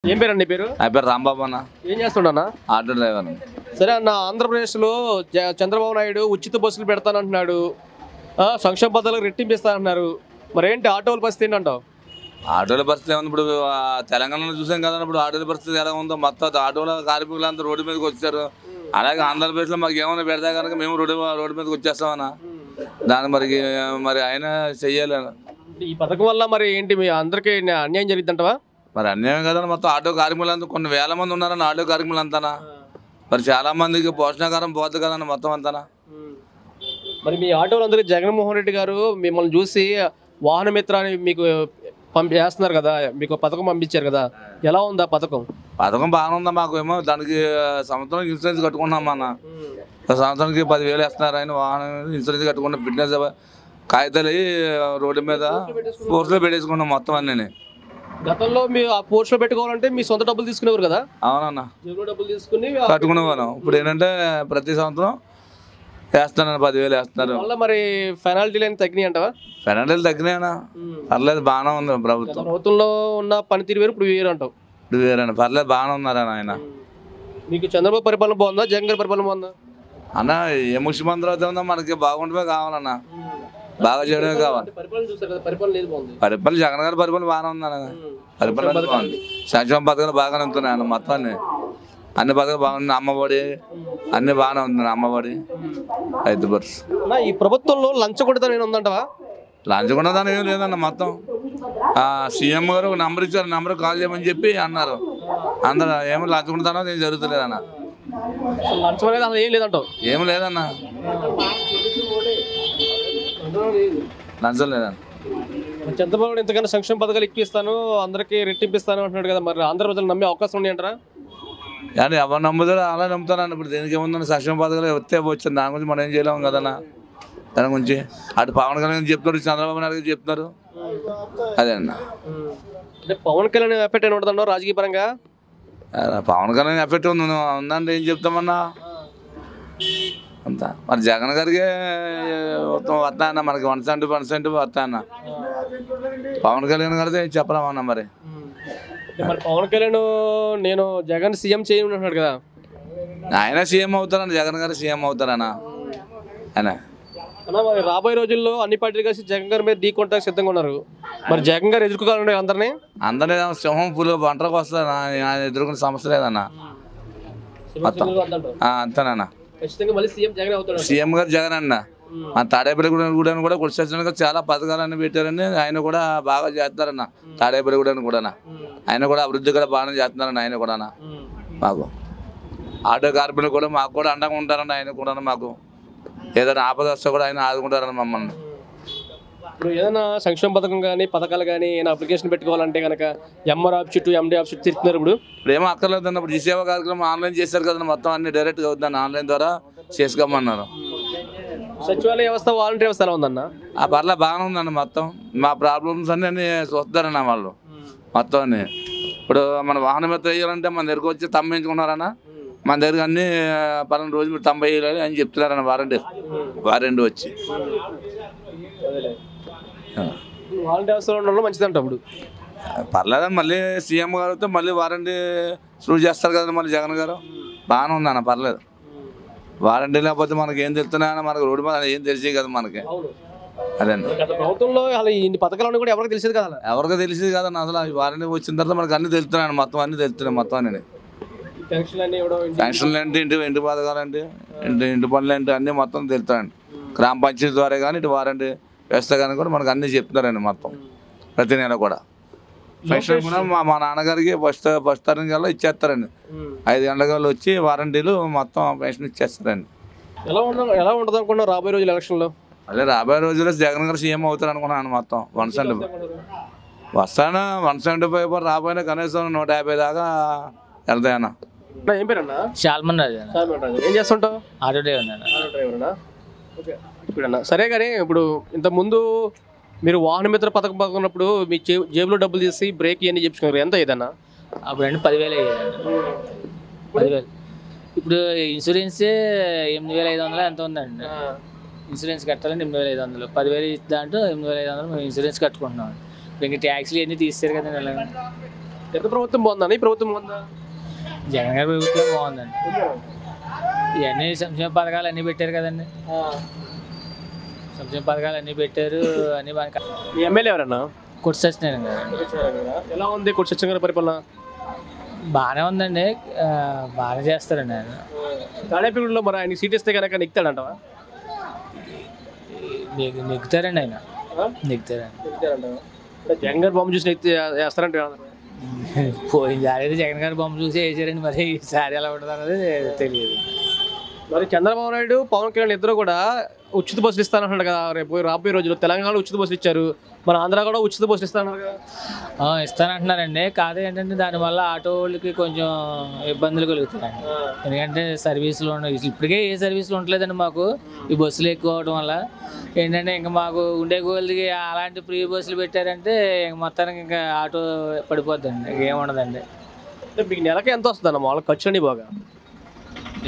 ఏం పేరండి పేరు? నా పేరు రాంబాబు అన్న. ఏం చేస్తుండన్నా? Auto driver. సరే అన్న, ఆంధ్రప్రదేశ్లో చంద్రబాబు నాయుడు ఉచిత బస్సులు పెడతానంటున్నాడు, సంక్షేమ పథకాలకు రెట్టింపిస్తానంటున్నారు. మరి ఏంటి ఆటోల పరిస్థితి ఏంటంటావు? ఆటోల పరిస్థితి ఏముంది ఇప్పుడు? తెలంగాణలో చూసాం కదా, ఇప్పుడు ఆటోల పరిస్థితి ఎలా ఉందో. మొత్తం ఆటోల కార్మికులంతా రోడ్డు మీదకి వచ్చారు. అలాగే ఆంధ్రప్రదేశ్లో మాకు ఏమైనా పెడతా కనుక మేము రోడ్డు మీదకి వచ్చేస్తామన్నా. దాన్ని మరి ఆయన చెయ్యాలి. ఈ పథకం వల్ల మరి ఏంటి మీ అందరికీ అన్యాయం జరిగిద్దంటవా? మరి అన్యాయం కదా, మొత్తం ఆటో కార్మికులంతా కొన్ని వేల మంది ఉన్నారన్న ఆటో కార్మికులు అంతానా. మరి చాలా మందికి పోషణాకారం పోతుంది కదన్న మొత్తం అంతానా. మరి మీ ఆటోలందరికీ జగన్మోహన్ రెడ్డి గారు మిమ్మల్ని చూసి వాహన మిత్రాన్ని మీకు చేస్తున్నారు కదా, మీకు పథకం పంపించారు కదా, ఎలా ఉంది ఆ పథకం? పథకం బాగానే ఉందా. మాకు ఏమో దానికి సంవత్సరానికి ఇన్సూరెన్స్ కట్టుకున్నాం అన్న. సంవత్సరానికి 10,000 వేస్తున్నారు. ఆయన వాహనం ఇన్సూరెన్స్ కట్టుకున్న ఫిట్నెస్ కాగితాలు రోడ్డు మీద ఫోర్స్లో పెట్టేసుకున్నాం మొత్తం అన్నీ. గతంలో మీరు ఆ పోస్ట్లో పెట్టుకోవాలంటే మీ సొంత డబ్బులు తీసుకునేవారు కదా? అవునన్నా, జేబులో డబ్బులు తీసుకుని కట్టుకునేవాళ్ళం. ఇప్పుడు ఏంటంటే ప్రతి సంవత్సరం వేస్తున్నాను, 10,000 వేస్తున్నారు. వల్ల మరి పెనాల్టీలు అని తగ్గినాయి అంటవా? పెనాల్టీలు తగ్గినాయన్నా, పర్లేదు బాగానే ఉంది. ప్రభుత్వంలో ఉన్న పనితీరు వేరు, ఇప్పుడు వేరు అంటావు? ఇప్పుడు వేరన్నా, పర్లేదు బాగానే ఉన్నారన్న. ఆయన మీకు చంద్రబాబు పరిపాలన బాగుందా, జగన్ గారి పరిపాలన బాగుందా? అన్న ఏ ముఖ్యమంత్రి అయితే ఉందో మనకి బాగుంటే కావాలన్నా, బాగా చేయడమే కావాలి. పరిపాలన జగన్ గారి పరిపాలన బాగానే ఉందన్న. పరిపాలన బాగుంది, సంక్షేమ పథకాలు బాగానే ఉంటున్నాయి అన్న. మొత్తం అన్ని పథకాలు బాగున్నాయి. అమ్మఒడి అన్ని బాగానే ఉంటున్నాయి. అమ్మఒడి 5%. ఈ ప్రభుత్వంలో లంచగొండితనం ఉందంటవా? లంచగొండదాని ఏం లేదన్న. మొత్తం సీఎం గారు ఒక నెంబర్ ఇచ్చారు, నెంబర్ కాల్ చేయమని చెప్పి అన్నారు. అందరూ ఏమో లంచగొండదానం ఏం జరుగుతలేదన్న. లంచం అనేది అసలు ఏం లేదంటావు? ఏం లేదన్న, లంచం లేదన్న. చంద్రబాబు ఇంతకన్నా సంక్షేమ పథకాలు ఇప్పిస్తాను, అందరికీ రెట్టింపిస్తాను అంటున్నాడు కదా, మరి ఆంధ్ర ప్రజలు నమ్మే అవకాశం ఉన్నాయంటారా? కానీ ఎవరు నమ్ముతారో అలా నమ్ముతారన్న. ఇప్పుడు దేనికి ఏముందని సంక్షేమ పథకాలు వస్తే వచ్చింది, దాని గురించి మనం ఏం చేయలేము కదన్నా. దాని గురించి అటు పవన్ కళ్యాణ్ చెప్తున్నారు, చంద్రబాబు నాయుడు చెప్తున్నారు. అదే అన్న. అంటే పవన్ కళ్యాణ్ ఎఫెక్ట్ అని ఉంటుందో రాజకీయ పరంగా? పవన్ కళ్యాణ్ ఎఫెక్ట్ ఉందంటే ఏం చెప్తామన్నా అంతా. మరి జగన్ గారికి మొత్తం వస్తా అన్న, మనకి 1% వస్తా అన్న. పవన్ కళ్యాణ్ గారితో చెప్పలేమన్నా. మరి పవన్ కళ్యాణ్ నేను జగన్ సీఎం చేయనున్నాడు కదా, ఆయన సీఎం అవుతారన్న, జగన్ గారు సీఎం అవుతారన్న. ఆయన మరి రాబోయే రోజుల్లో అన్ని పార్టీలు కలిసి జగన్ గారి మీద ఢీ కొట్టడానికి సిద్ధంగా ఉన్నారు. మరి జగన్ గారు ఎదుర్కోవాలంటే అందరినీ సింహం ఫుల్ వంటలకు వస్తారు. ఆయన ఎదుర్కొనే సమస్య లేదన్న. అంతేనన్నా, సీఎం గారు జగన్ అన్న. మన తాడేపల్లిగూడెం కూడా కుడిసేసిన చాలా పథకాలన్నీ పెట్టారని ఆయన కూడా బాగా చేస్తున్నారన్న. తాడేపల్లిగూడెం కూడా ఆయన కూడా అభివృద్ధి కూడా బాగానే చేస్తున్నారన్న. ఆయన కూడా మాకు ఆటో కార్మికులు కూడా మాకు కూడా అండగా ఉంటారన్న. ఆయన కూడా మాకు ఏదైనా ఆపద వస్తే కూడా ఆయన ఆదుకుంటారన్న మమ్మల్ని. ఇప్పుడు ఏదైనా సంక్షేమ పథకం కానీ పథకాలు కానీ ఏదైనా అప్లికేషన్ పెట్టుకోవాలంటే కనుక ఎంఆర్ ఆఫ్ చుట్టూ ఎండి ఆఫ్ చుట్టూ తిరుగుతున్నారు. ఇప్పుడు ఏమో అక్కర్లేదన్న. ఇప్పుడు ఈ సేవా కార్యక్రమం ఆన్లైన్ చేశారు కదన్న, మొత్తం అన్ని డైరెక్ట్గా అవుతుందన్న. ఆన్లైన్ ద్వారా చేసుకోమన్నారు. సచివాలయ వ్యవస్థ వాలంటీర్ వ్యవస్థ ఎలా ఉందన్న? పర్లేదు బాగానే ఉందన్న. మొత్తం మా ప్రాబ్లమ్స్ అన్నీ చూస్తారన్న వాళ్ళు మొత్తం అన్ని. ఇప్పుడు మన వాహనం ఎత్త వేయాలంటే మన దగ్గరకు వచ్చి తమ్మించుకున్నారన్న. మన దగ్గర అన్ని 12 రోజులు మీరు 90 వేయాలి అని చెప్తున్నారన్న. వారంటీ వచ్చి వాలంటీర్ వ్యవస్థలో ఉండడం మంచిదంట. ఇప్పుడు పర్లేదని మళ్ళీ సీఎం గారితో మళ్ళీ వారంటీ షురూ చేస్తారు కదండి మళ్ళీ జగన్ గారు. బాగానే ఉందన్న, పర్లేదు. వారంటీ లేకపోతే మనకి ఏం తెలుస్తున్నాయన్న, మనకు రోడ్డు మీద ఏం తెలిసేది కదా మనకి. అదే ప్రభుత్వంలో అసలు ఇన్ని పథకాలు కూడా ఎవరికి తెలిసేది కదా, ఎవరికి తెలిసేది కదన్న. అసలు వారంటీ వచ్చిన తర్వాత మనకు అన్ని తెలుస్తున్నాయి, మొత్తం అన్ని తెలుస్తున్నాయి. మొత్తం అన్ని పెన్షన్లు ఏంటి, ఇంటి పథకాలు ఏంటి, ఇంటి పనులు ఏంటి అన్నీ మొత్తం తెలుస్తాయండి. గ్రామ పంచాయతీ ద్వారా కానీ ఇటు వారంటీ వ్యవస్థ కానీ కూడా మనకు అన్నీ చెప్తున్నారండి మొత్తం. ప్రతి నెల కూడా పెన్షన్ కూడా మా నాన్నగారికి ఫస్ట్ తారీఖు కల్లా ఇచ్చేస్తారండి. 5 గంటల కల్లా వచ్చి వారంటీలు మొత్తం పెన్షన్ ఇచ్చేస్తారండి. ఎలా ఉంటుంది అనుకున్నావు రాబోయే రోజులు ఎలక్షన్లో? అదే రాబోయే రోజుల్లో జగన్ గారు సీఎం అవుతారు అనుకున్నాను. మొత్తం 175 వస్తాను. 175 రాబోయినా కనీసం 150 దాకా వెళ్తాయన్న. ఏం పేరన్నా? షాల్మన్ రాజు. ఏం చేస్తుంటావు? Auto driver. సరే కానీ ఇప్పుడు ఇంతకుముందు మీరు వాహన మిత్ర పథకం పట్టుకున్నప్పుడు మీ జేబులో డబ్బులు తీసి బ్రేక్ ఇవన్నీ చెప్పుకున్నారు, ఎంత ఏదన్నా? అప్పుడు అంటే 10,000 అయ్యాయి. 10,000. ఇప్పుడు ఇన్సూరెన్సే 8,500 ఎంత ఉందండి. ఇన్సూరెన్స్ కట్టాలంటే 8,500. 10,000 దాంట్లో 8,500 మేము ఇన్సూరెన్స్ కట్టుకుంటున్నాం. ఇంకా ట్యాక్స్లు ఇవన్నీ తీస్తారు కదండి. గత ప్రభుత్వం బాగుందా ఈ ప్రభుత్వం బాగుందా? జగన్ గారి ప్రభుత్వం బాగుందండి. ఇవన్నీ సంక్షేమ పథకాలు అన్నీ పెట్టారు కదండి. సంక్షేమ పథకాలు అన్నీ పెట్టారు. అన్నీ బాగా మీ ఎమ్మెల్యే ఎవరన్నా? కొట్టి సత్యనారాయణ గారు. ఎలా ఉంది కొట్టి సత్యనారాయణ గారి పరిపాలన? బాగానే ఉందండి. బాగా చేస్తారండి ఆయన. తాడేపల్లిలో మరి ఆయన సీట్ ఇస్తే కనుక నెక్కుతాడంటవా? నెగ్గుతారండి ఆయన. నెగ్గుతారండి. జగన్ గారి బొమ్మ చూసి నెక్కి వేస్తారంటే పోయిన సారి జగన్ గారి బొమ్మ చూసి వేసారండి. మరి ఈసారి ఎలా ఉంటుంది అన్నది తెలియదు. మరి చంద్రబాబు నాయుడు పవన్ కళ్యాణ్ ఇద్దరు కూడా ఉచిత బస్సులు ఇస్తానంటున్నాడు కదా. రేపు రాబోయే రోజుల్లో తెలంగాణలో ఉచిత బస్సులు ఇచ్చారు, మన ఆంధ్ర కూడా ఉచిత బస్సులు ఇస్తానన్నారు కదా. ఇస్తానంటున్నారండి. కాదు ఏంటంటే దానివల్ల ఆటో వాళ్ళకి కొంచెం ఇబ్బందులు కలుగుతాయండి. ఎందుకంటే సర్వీసులు ఇప్పటికే ఏ సర్వీసులు ఉండలేదండి మాకు. ఈ బస్సులు ఎక్కువ అవడం వల్ల ఏంటంటే ఇంకా మాకు ఉండే గోల్కి అలాంటి ఫ్రీ బస్సులు పెట్టారంటే మొత్తానికి ఇంకా ఆటో పడిపోద్దండి. ఏముండదండి. మీకు నెలకి ఎంత వస్తుందన్న మామూలు ఖర్చు అండి బాగా?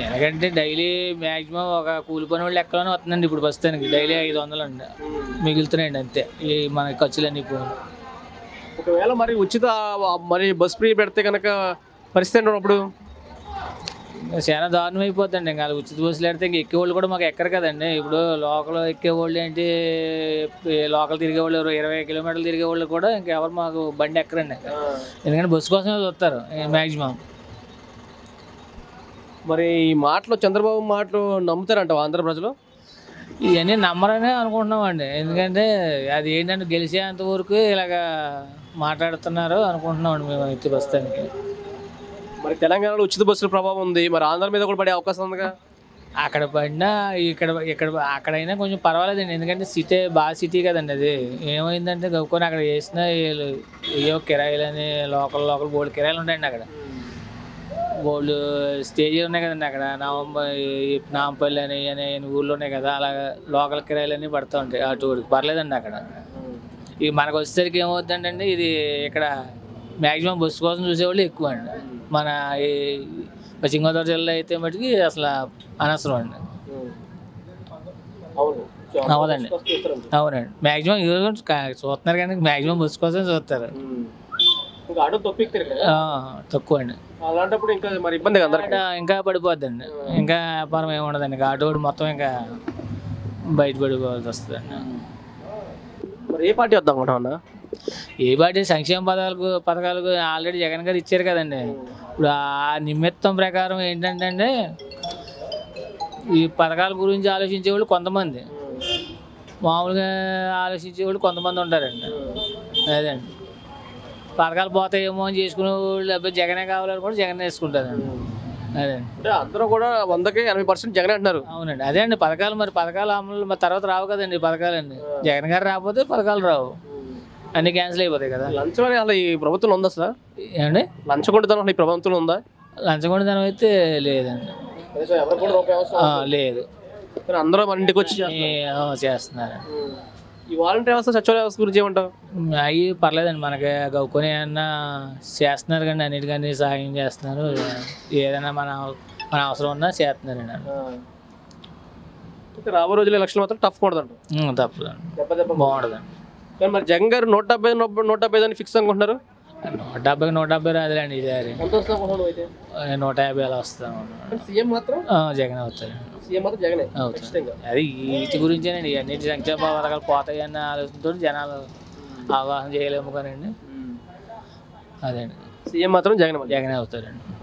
ఎందుకంటే డైలీ మ్యాక్సిమం ఒక కూలి పని వాళ్ళు లెక్కలోనే వస్తుందండి. ఇప్పుడు ప్రస్తుతానికి డైలీ 500 అండి మిగులుతున్నాయండి అంతే. ఈ మన ఖర్చులన్నీ పోయి. ఒకవేళ మరి ఉచిత మరి బస్ ఫ్రీ పెడితే కనుక పరిస్థితి ఏంటప్పుడు? చాలా దారుణం అయిపోతుందండి. ఇంకా ఉచిత బస్సులు పెడితే ఇంక ఎక్కేవాళ్ళు కూడా మాకు ఎక్కరు కదండి. ఇప్పుడు లోకల్ ఎక్కేవాళ్ళు ఏంటి, లోకల్ తిరిగేవాళ్ళు 20 కిలోమీటర్లు తిరిగేవాళ్ళు కూడా ఇంకెవరు మాకు బండి ఎక్కరండి. ఎందుకంటే బస్సు కోసమే చూస్తారు మ్యాక్సిమం. మరి ఈ మాటలు చంద్రబాబు మాటలు నమ్ముతారంట ఆంధ్ర ప్రజలు? ఇవన్నీ నమ్మరనే అనుకుంటున్నామండి. ఎందుకంటే అది ఏంటంటే గెలిచేంత వరకు ఇలాగా మాట్లాడుతున్నారు అనుకుంటున్నామండి మేము అయితే ప్రస్తుతానికి. మరి తెలంగాణలో ఉచిత బస్సుల ప్రభావం ఉంది, మరి ఆంధ్ర మీద కూడా పడే అవకాశం ఉందిగా. అక్కడ పడినా ఇక్కడ అక్కడైనా కొంచెం పర్వాలేదండి. ఎందుకంటే బాగా సిటీ కదండి. అది ఏమైందంటే గవ్వుకొని అక్కడ వేసినా ఏవో కిరాయిలని లోకల్ బోర్డు కిరాయిలు ఉంటాయండి. అక్కడ బోర్డు స్టేజీలు ఉన్నాయి కదండి. అక్కడ నాంపల్లి అని ఊళ్ళో ఉన్నాయి కదా. అలాగా లోకల్ కిరాయిలన్నీ పడుతూ ఉంటాయి. అటు పర్లేదండి అక్కడ. ఇక మనకు వచ్చేసరికి ఏమవుతుందంటే ఇది ఇక్కడ మ్యాక్సిమం బస్సు కోసం చూసేవాళ్ళు ఎక్కువ అండి. మన పశ్చిమ గోదావరి జిల్లా అయితే మటుకి అసలు అనవసరం అండి. అవునండి. అవునండి. మ్యాక్సిమం చూస్తున్నారు కానీ మ్యాక్సిమం బస్సు కోసం చూస్తారు. తక్కువ అండి. అలాంటప్పుడు ఇంకా మరి ఇబ్బంది ఇంకా పడిపోద్దండి. ఇంకా వ్యాపారం ఏమి ఉండదండి. ఇంకా ఆటో మొత్తం ఇంకా బయటపడిపోవాల్సి వస్తుందండి. మరి ఏ పార్టీ వద్దాం అనుకుంటున్నా? ఏ పార్టీ సంక్షేమ పథకాలకు ఆల్రెడీ జగన్ గారు ఇచ్చారు కదండి. ఇప్పుడు ఆ నిమిత్తం ప్రకారం ఏంటంటే ఈ పథకాల గురించి ఆలోచించేవాళ్ళు కొంతమంది, మామూలుగా ఆలోచించేవాళ్ళు కొంతమంది ఉంటారండి. అదండి పథకాలు పోతాయేమో అని చేసుకునే వాళ్ళు అబ్బాయి జగనే కావాలని కూడా జగన్ వేసుకుంటారండి. అదే అంటే అందరూ కూడా 100కి 80% జగన్ అంటున్నారు. అవునండి. అదే అండి పథకాలు. మరి పథకాలు అమలు మరి తర్వాత రావు కదండి పథకాలండి. జగన్ గారు రాకపోతే పథకాలు రావు, అన్ని క్యాన్సిల్ అయిపోతాయి కదా. లంచం అని అసలు ఈ ప్రభుత్వం ఉందా అసలు? ఏమండి లంచగొండితనం ఈ ప్రభుత్వం ఉందా? లంచగొండితనం అయితే లేదండి. లేదు. అందరూ మన ఇంటికి వచ్చి చేస్తున్నారు. ఈ వాలంటీర్ వ్యవస్థ సచివాలయ వ్యవస్థ గురించి ఏమంటారు? అవి పర్లేదండి. మనకి గౌకొని ఏమన్నా చేస్తున్నారు కానీ అన్నిటికన్నీ సహాయం చేస్తున్నారు. ఏదైనా మన అవసరం ఉన్నా చేస్తున్నారండి. రాబోయే రోజులు ఎలక్షన్ మాత్రం టఫ్ కొడదండి. తప్పదండి. బాగుంటుందండి. కానీ మరి జగన్ గారు 170 అని ఫిక్స్ అనుకుంటున్నారు. 170 రాదులేండి. ఈసారి 150 అలా వస్తాం. సీఎం మాత్రం జగన్ అవుతారు. అది వీటి గురించేనండి. అన్నిటి సంక్షేమ పథకాలు పోతాయి అన్న ఆలోచనతో జనాలు అవగాహన చేయలేము కానండి. అదే అండి. సీఎం మాత్రం జగన్ అవుతారండి.